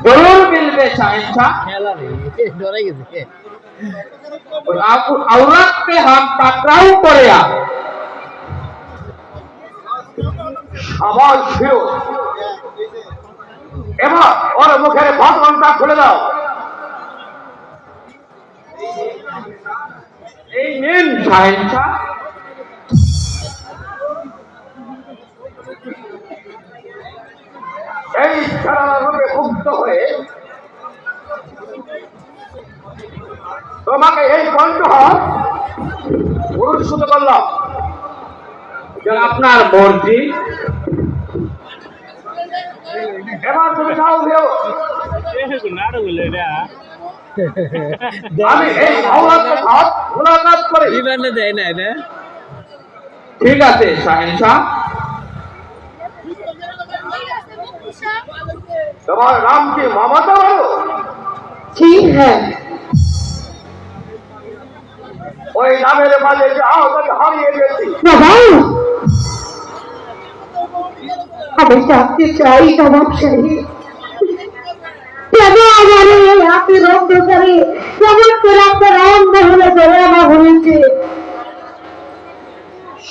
জরুর মিলবে শাহেনশাহ। औरत पे हम टकराव करिया আবার ফিরো এবার ওর মুখের ভাতনটা খুলে দাও। এই নিন শাহেনশাহ। এই রূপে মুগ্ধ হয়ে তোমাকে এই কণ্ঠহার পুরস্কৃত করলাম। আপনার মর্জি, এবার তুমি যাও দিও। আমি এই আওলাদকে হাত মুলাকাত করি। ঠিক আছে শাহেনশাহ। তোমার নাম কি মমতা বলো? ঠিক হ্যাঁ। ওই নামের মাঝে যে আওতাকে হারিয়ে গেছি। আমি জানতে চাই নবাব সাহেব, কেন আমার এই হাতের অন্ধকারে কেমন করে আপনার অন্ধ হলে জড়ানো হয়েছে?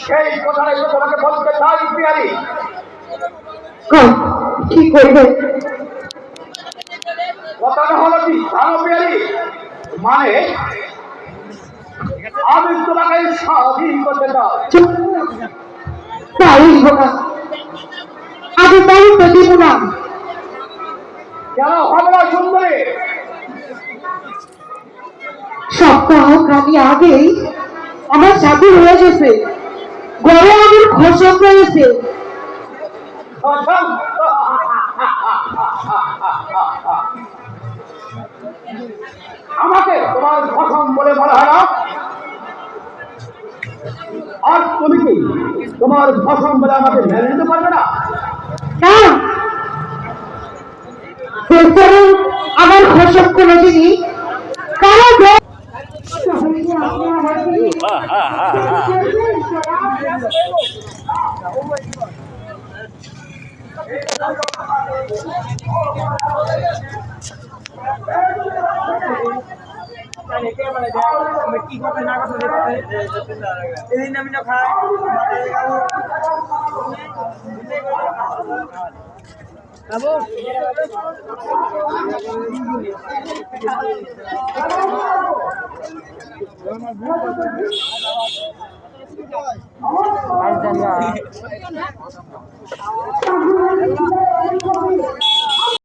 সেই কথাটাই তো তোমাকে বলতে চাই পিয়ারি। কি করবে? কথাটা হলো কি জানো পিয়ারি, মানে আমি তোমাকে স্বাধীন করতে চাই। তাই হোক, আমি তাই তো দিব না। কেন হবে না সুন্দরী? সপ্তাহখানি আগেই আমার সাথে হয়ে গেছে, ঘরে আমার খসক রয়েছে। আমাকে তোমার প্রথম বলে বলা হয় না, আর তুমি কি তোমার প্রথম বলে আমাকে মেনে নিতে পারবে না? আমার খসক কোনো জিনিস কারো কি কথা না কথা এদিন আমি না খাই খাবো